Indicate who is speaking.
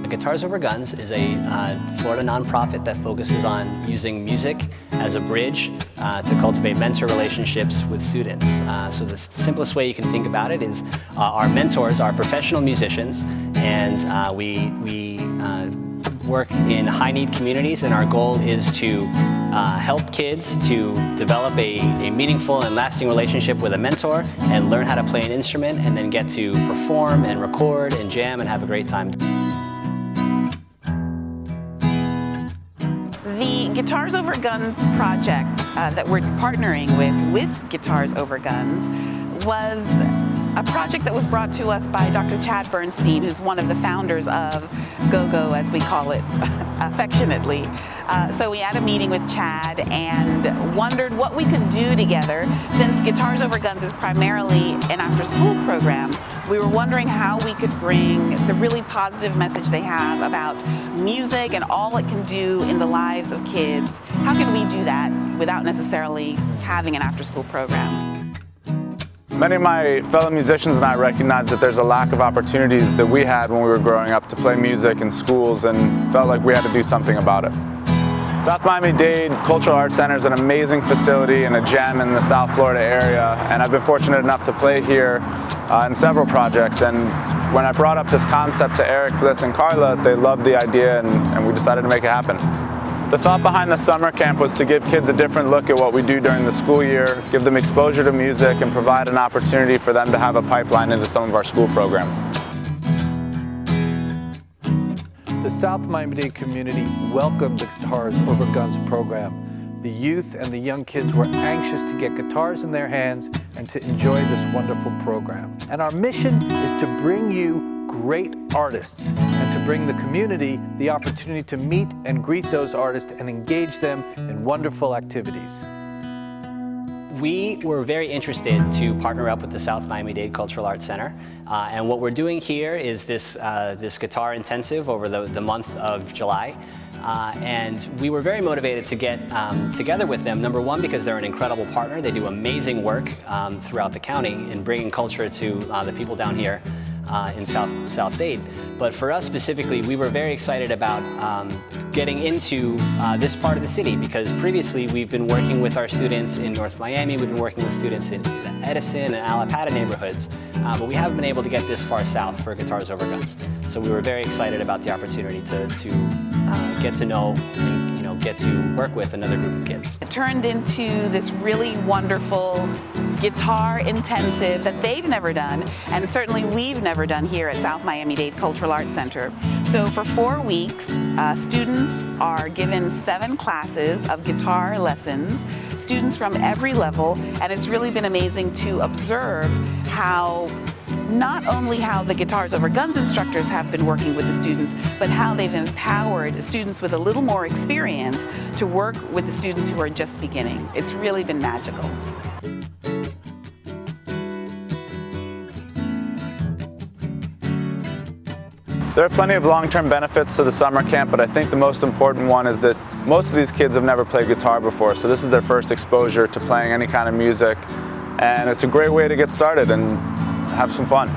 Speaker 1: Guitars Over Guns is a Florida nonprofit that focuses on using music as a bridge to cultivate mentor relationships with students. So the simplest way you can think about it is our mentors are professional musicians, and we work in high-need communities, and our goal is to help kids to develop a meaningful and lasting relationship with a mentor and learn how to play an instrument and then get to perform and record and jam and have a great time.
Speaker 2: The Guitars Over Guns project that we're partnering with Guitars Over Guns was a project that was brought to us by Dr. Chad Bernstein, who's one of the founders of GoGo, as we call it affectionately. So we had a meeting with Chad and wondered what we could do together. Since Guitars Over Guns is primarily an after-school program, we were wondering how we could bring the really positive message they have about music and all it can do in the lives of kids. How can we do that without necessarily having an after-school program?
Speaker 3: Many of my fellow musicians and I recognize that there's a lack of opportunities that we had when we were growing up to play music in schools, and felt like we had to do something about it. South Miami-Dade Cultural Arts Center is an amazing facility and a gem in the South Florida area, and I've been fortunate enough to play here in several projects. And when I brought up this concept to Eric, Fliss, and Carla, they loved the idea, and we decided to make it happen. The thought behind the summer camp was to give kids a different look at what we do during the school year, give them exposure to music, and provide an opportunity for them to have a pipeline into some of our school programs.
Speaker 4: The South Miami-Dade community welcomed the Guitars Over Guns program. The youth and the young kids were anxious to get guitars in their hands and to enjoy this wonderful program. And our mission is to bring you great artists and to bring the community the opportunity to meet and greet those artists and engage them in wonderful activities.
Speaker 1: We were very interested to partner up with the South Miami-Dade Cultural Arts Center, and what we're doing here is this guitar intensive over the month of July. And we were very motivated to get together with them, number one, because they're an incredible partner. They do amazing work throughout the county in bringing culture to the people down here in South Dade. But for us specifically, we were very excited about getting into this part of the city, because previously we've been working with our students in North Miami, we've been working with students in the Edison and Allapattah neighborhoods, but we haven't been able to get this far south for Guitars Over Guns. So we were very excited about the opportunity to get to know and get to work with another group of kids.
Speaker 2: It turned into this really wonderful guitar intensive that they've never done, and certainly we've never done here at South Miami-Dade Cultural Arts Center. So for 4 weeks, students are given 7 classes of guitar lessons, students from every level, and it's really been amazing to observe not only how the Guitars Over Guns instructors have been working with the students, but how they've empowered students with a little more experience to work with the students who are just beginning. It's really been magical.
Speaker 3: There are plenty of long-term benefits to the summer camp, but I think the most important one is that most of these kids have never played guitar before, so this is their first exposure to playing any kind of music, and it's a great way to get started and have some fun.